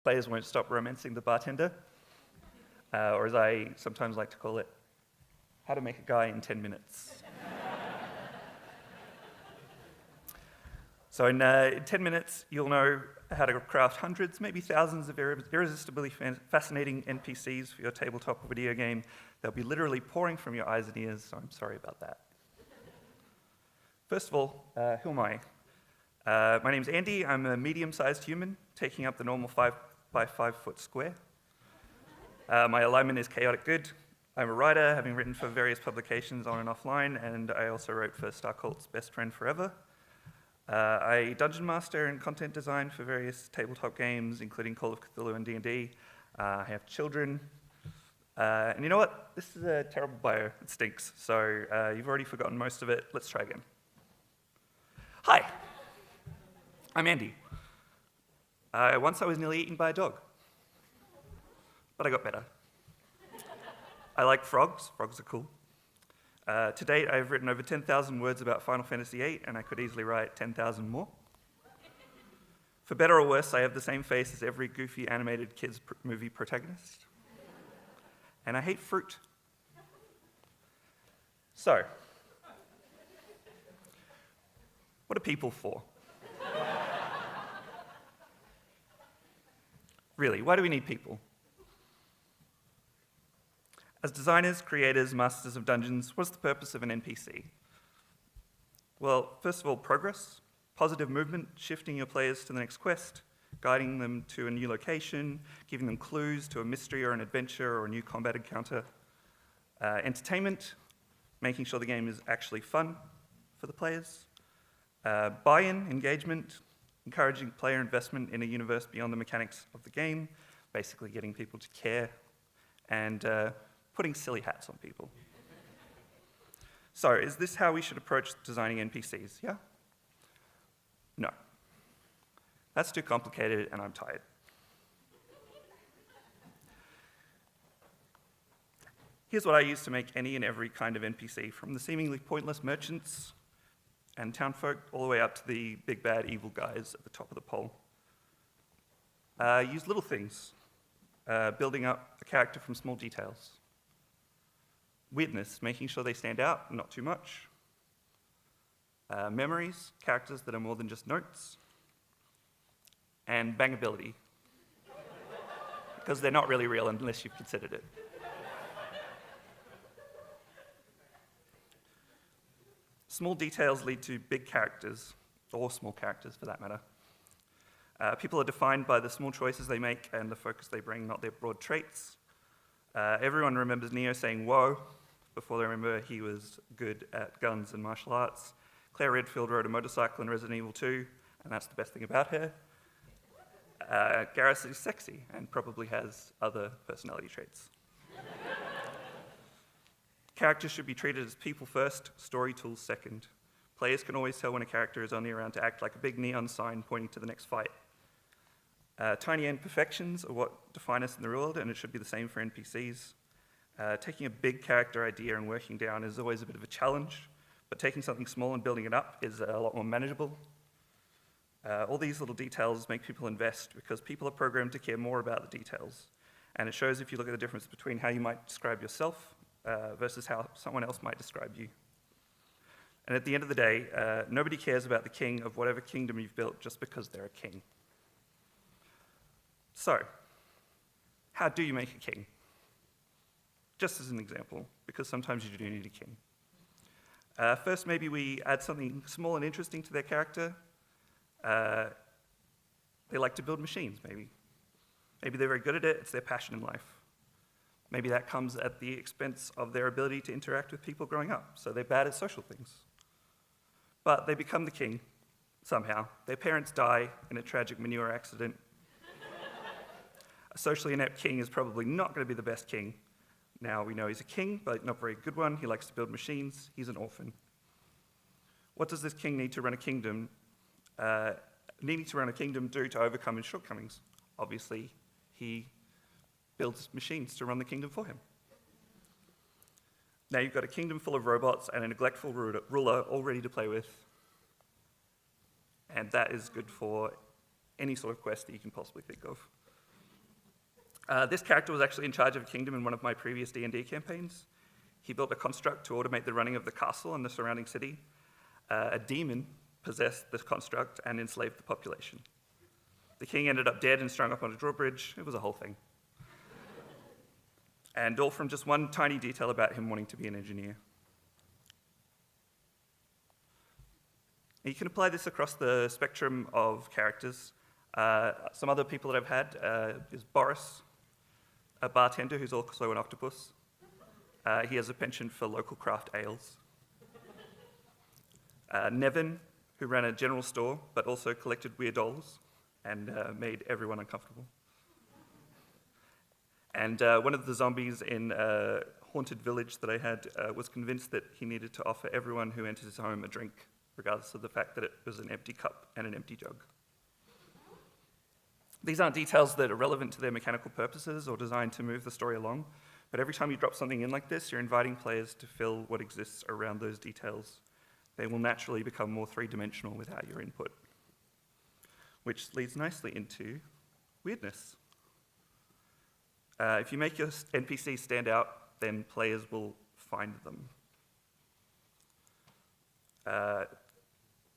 Players won't stop romancing the bartender, or as I sometimes like to call it, how to make a guy in 10 minutes. So in 10 minutes, you'll know how to craft hundreds, maybe thousands of irresistibly fascinating NPCs for your tabletop or video game. They'll be literally pouring from your eyes and ears, so I'm sorry about that. First of all, who am I? My name's Andy. I'm a medium-sized human, taking up the normal 5 by 5 foot square. My alignment is chaotic good. I'm a writer, having written for various publications on and offline, and I also wrote for Starcult's Best Friend Forever. I dungeon master and content design for various tabletop games, including Call of Cthulhu and D&D. I have children. And you know what? This is a terrible bio. It stinks. So you've already forgotten most of it. Let's try again. Hi. I'm Andy. Once I was nearly eaten by a dog. But I got better. I like frogs. Frogs are cool. To date, I've written over 10,000 words about Final Fantasy VIII, and I could easily write 10,000 more. For better or worse, I have the same face as every goofy animated kids movie protagonist. And I hate fruit. So, what are people for? Really, why do we need people? As designers, creators, masters of dungeons, what's the purpose of an NPC? Well, first of all, progress, positive movement, shifting your players to the next quest, guiding them to a new location, giving them clues to a mystery or an adventure or a new combat encounter. Entertainment, making sure the game is actually fun for the players. Buy-in, engagement, encouraging player investment in a universe beyond the mechanics of the game, basically getting people to care, and putting silly hats on people. So, is this how we should approach designing NPCs? Yeah? No. That's too complicated, and I'm tired. Here's what I use to make any and every kind of NPC, from the seemingly pointless merchants and townfolk all the way up to the big bad evil guys at the top of the pole. Use little things, building up a character from small details. Weirdness, making sure they stand out, not too much. Memories, characters that are more than just notes. And bangability, because they're not really real unless you've considered it. Small details lead to big characters, or small characters for that matter. People are defined by the small choices they make and the focus they bring, not their broad traits. Everyone remembers Neo saying whoa before they remember he was good at guns and martial arts. Claire Redfield rode a motorcycle in Resident Evil 2, and that's the best thing about her. Garrus is sexy and probably has other personality traits. Characters should be treated as people first, story tools second. Players can always tell when a character is only around to act like a big neon sign pointing to the next fight. Tiny imperfections are what define us in the real world, and it should be the same for NPCs. Taking a big character idea and working down is always a bit of a challenge, but taking something small and building it up is a lot more manageable. All these little details make people invest because people are programmed to care more about the details. And it shows if you look at the difference between how you might describe yourself versus how someone else might describe you. And at the end of the day, nobody cares about the king of whatever kingdom you've built just because they're a king. So, how do you make a king? Just as an example, because sometimes you do need a king. First, maybe we add something small and interesting to their character. They like to build machines, maybe. Maybe they're very good at it, it's their passion in life. Maybe that comes at the expense of their ability to interact with people growing up, so they're bad at social things. But they become the king, somehow. Their parents die in a tragic manure accident. A socially inept king is probably not going to be the best king. Now we know he's a king, but not a very good one. He likes to build machines. He's an orphan. What does this king need to run a kingdom do to overcome his shortcomings? Obviously, he builds machines to run the kingdom for him. Now you've got a kingdom full of robots and a neglectful ruler all ready to play with. And that is good for any sort of quest that you can possibly think of. This character was actually in charge of a kingdom in one of my previous D&D campaigns. He built a construct to automate the running of the castle and the surrounding city. A demon possessed this construct and enslaved the population. The king ended up dead and strung up on a drawbridge. It was a whole thing. And all from just one tiny detail about him wanting to be an engineer. You can apply this across the spectrum of characters. Some other people that I've had is Boris, a bartender who's also an octopus. He has a penchant for local craft ales. Nevin, who ran a general store, but also collected weird dolls and made everyone uncomfortable. And one of the zombies in a haunted village that I had was convinced that he needed to offer everyone who enters his home a drink, regardless of the fact that it was an empty cup and an empty jug. These aren't details that are relevant to their mechanical purposes or designed to move the story along, but every time you drop something in like this, you're inviting players to fill what exists around those details. They will naturally become more three-dimensional without your input, which leads nicely into weirdness. If you make your NPCs stand out, then players will find them.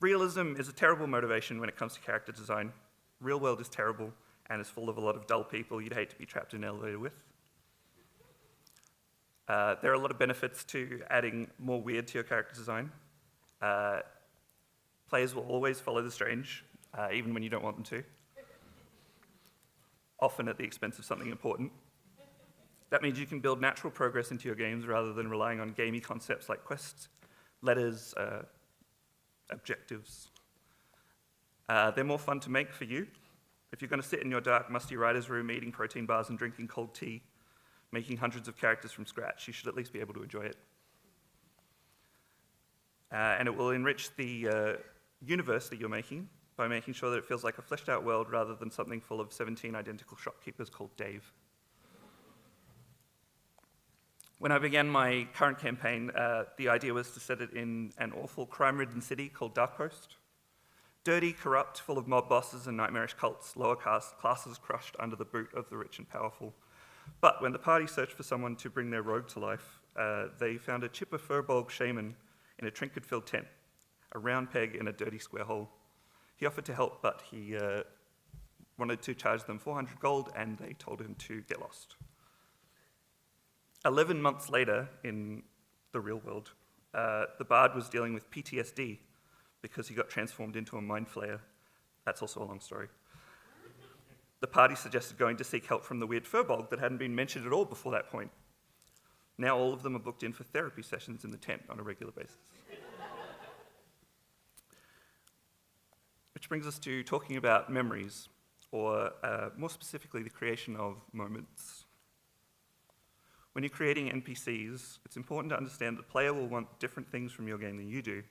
Realism is a terrible motivation when it comes to character design. Real world is terrible and is full of a lot of dull people you'd hate to be trapped in an elevator with. There are a lot of benefits to adding more weird to your character design. Players will always follow the strange, even when you don't want them to, often at the expense of something important. That means you can build natural progress into your games rather than relying on gamey concepts like quests, letters, objectives. They're more fun to make for you. If you're going to sit in your dark, musty writer's room eating protein bars and drinking cold tea, making hundreds of characters from scratch, you should at least be able to enjoy it. And it will enrich the universe that you're making by making sure that it feels like a fleshed out world rather than something full of 17 identical shopkeepers called Dave. When I began my current campaign, the idea was to set it in an awful crime-ridden city called Dark Post. Dirty, corrupt, full of mob bosses and nightmarish cults, lower classes crushed under the boot of the rich and powerful. But when the party searched for someone to bring their rogue to life, they found a chipper furbolg shaman in a trinket-filled tent, a round peg in a dirty square hole. He offered to help, but he wanted to charge them 400 gold, and they told him to get lost. 11 months later, in the real world, the bard was dealing with PTSD because he got transformed into a mind flayer. That's also a long story. The party suggested going to seek help from the weird furbolg that hadn't been mentioned at all before that point. Now all of them are booked in for therapy sessions in the tent on a regular basis. Which brings us to talking about memories, or more specifically, the creation of moments. When you're creating NPCs, it's important to understand that the player will want different things from your game than you do.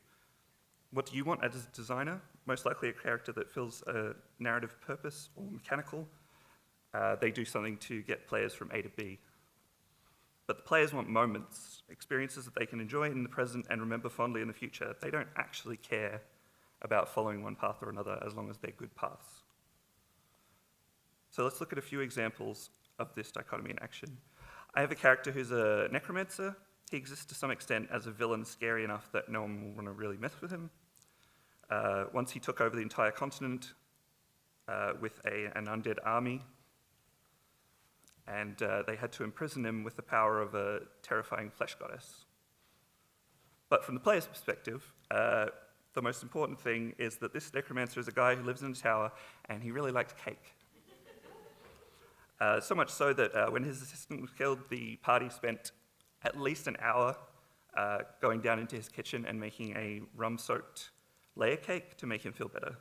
What do you want as a designer? Most likely a character that fills a narrative purpose or mechanical. They do something to get players from A to B. But the players want moments, experiences that they can enjoy in the present and remember fondly in the future. They don't actually care about following one path or another as long as they're good paths. So let's look at a few examples of this dichotomy in action. I have a character who's a necromancer. He exists to some extent as a villain scary enough that no one will want to really mess with him. Once he took over the entire continent with an undead army, and they had to imprison him with the power of a terrifying flesh goddess. But from the player's perspective, the most important thing is that this necromancer is a guy who lives in a tower, and he really likes cake. So much so that when his assistant was killed, the party spent at least an hour going down into his kitchen and making a rum-soaked layer cake to make him feel better.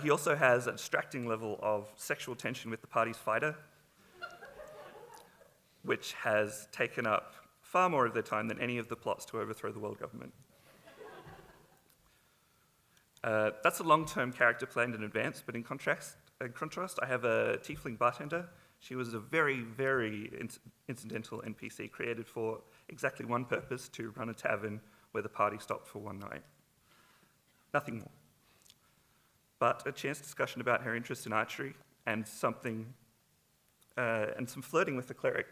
He also has a distracting level of sexual tension with the party's fighter, which has taken up far more of their time than any of the plots to overthrow the world government. That's a long-term character planned in advance, but in contrast, I have a tiefling bartender. She was a very, very incidental NPC created for exactly one purpose, to run a tavern where the party stopped for one night. Nothing more. But a chance discussion about her interest in archery and some flirting with the cleric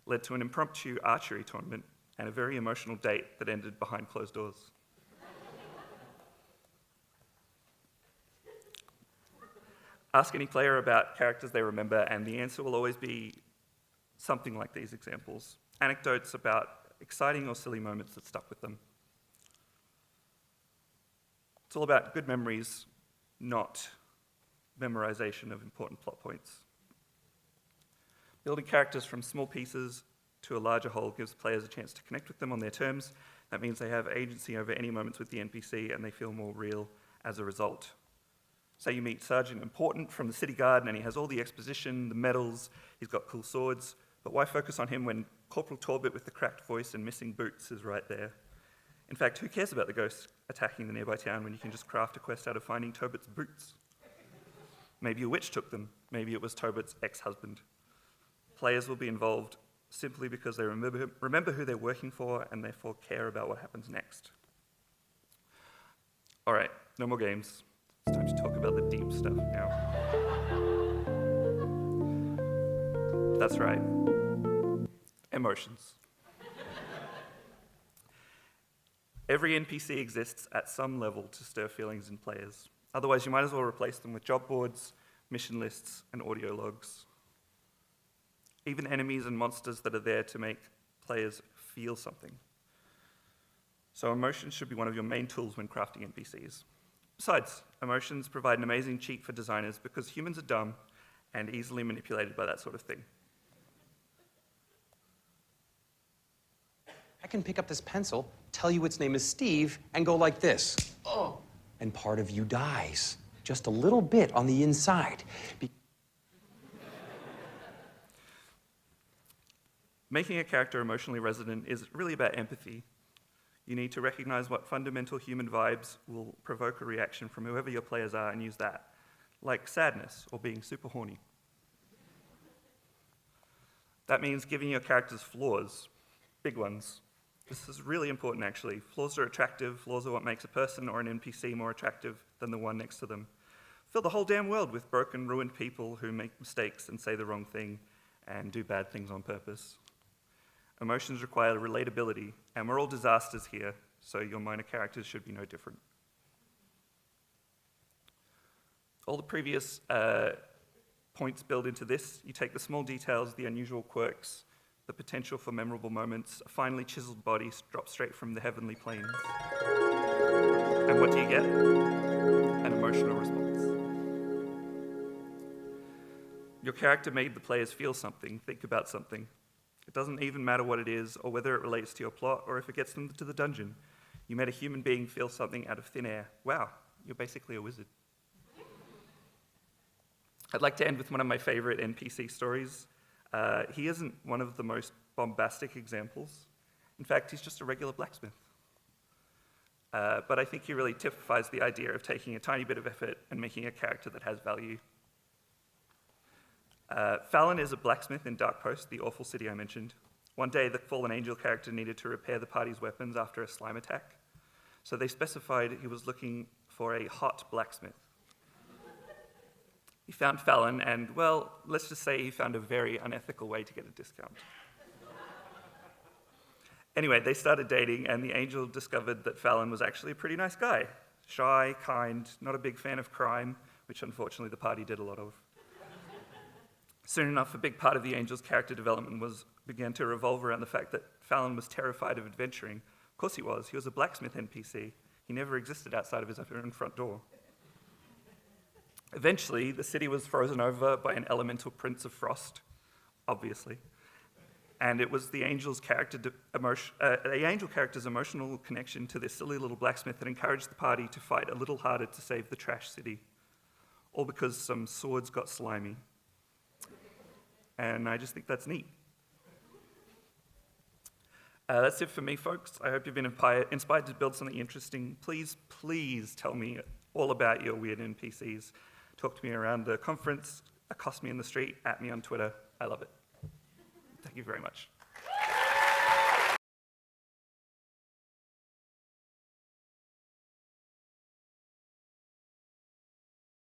led to an impromptu archery tournament and a very emotional date that ended behind closed doors. Ask any player about characters they remember, and the answer will always be something like these examples. Anecdotes about exciting or silly moments that stuck with them. It's all about good memories, not memorization of important plot points. Building characters from small pieces to a larger whole gives players a chance to connect with them on their terms. That means they have agency over any moments with the NPC and they feel more real as a result. Say you meet Sergeant Important from the City Guard and he has all the exposition, the medals, he's got cool swords, but why focus on him when Corporal Torbit with the cracked voice and missing boots is right there? In fact, who cares about the ghosts attacking the nearby town when you can just craft a quest out of finding Tobit's boots? Maybe a witch took them, maybe it was Tobit's ex-husband. Players will be involved simply because they remember who they're working for and therefore care about what happens next. All right, no more games. It's time to talk about the deep stuff now. That's right. Emotions. Every NPC exists at some level to stir feelings in players. Otherwise, you might as well replace them with job boards, mission lists, and audio logs. Even enemies and monsters that are there to make players feel something. So emotions should be one of your main tools when crafting NPCs. Besides, emotions provide an amazing cheat for designers because humans are dumb and easily manipulated by that sort of thing. I can pick up this pencil, tell you its name is Steve, and go like this. Oh. And part of you dies. Just a little bit on the inside. Making a character emotionally resonant is really about empathy. You need to recognize what fundamental human vibes will provoke a reaction from whoever your players are and use that, like sadness or being super horny. That means giving your characters flaws, big ones. This is really important, actually. Flaws are attractive. Flaws are what makes a person or an NPC more attractive than the one next to them. Fill the whole damn world with broken, ruined people who make mistakes and say the wrong thing and do bad things on purpose. Emotions require relatability, and we're all disasters here, so your minor characters should be no different. All the previous points build into this. You take the small details, the unusual quirks, the potential for memorable moments, a finely chiseled body dropped straight from the heavenly planes. And what do you get? An emotional response. Your character made the players feel something, think about something. It doesn't even matter what it is, or whether it relates to your plot, or if it gets them to the dungeon. You made a human being feel something out of thin air. Wow, you're basically a wizard. I'd like to end with one of my favorite NPC stories. He isn't one of the most bombastic examples. In fact, he's just a regular blacksmith. But I think he really typifies the idea of taking a tiny bit of effort and making a character that has value. Fallon is a blacksmith in Dark Post, the awful city I mentioned. One day, the fallen angel character needed to repair the party's weapons after a slime attack. So they specified he was looking for a hot blacksmith. He found Fallon, and, well, let's just say he found a very unethical way to get a discount. Anyway, they started dating, and the angel discovered that Fallon was actually a pretty nice guy. Shy, kind, not a big fan of crime, which unfortunately the party did a lot of. Soon enough, a big part of the angel's character development began to revolve around the fact that Fallon was terrified of adventuring. Of course he was. He was a blacksmith NPC. He never existed outside of his own front door. Eventually, the city was frozen over by an elemental prince of frost, obviously. And it was the angel character's emotional connection to this silly little blacksmith that encouraged the party to fight a little harder to save the trash city. All because some swords got slimy. And I just think that's neat. That's it for me, folks. I hope you've been inspired to build something interesting. Please, please tell me all about your weird NPCs. Talk to me around the conference, accost me in the street, at me on Twitter. I love it. Thank you very much.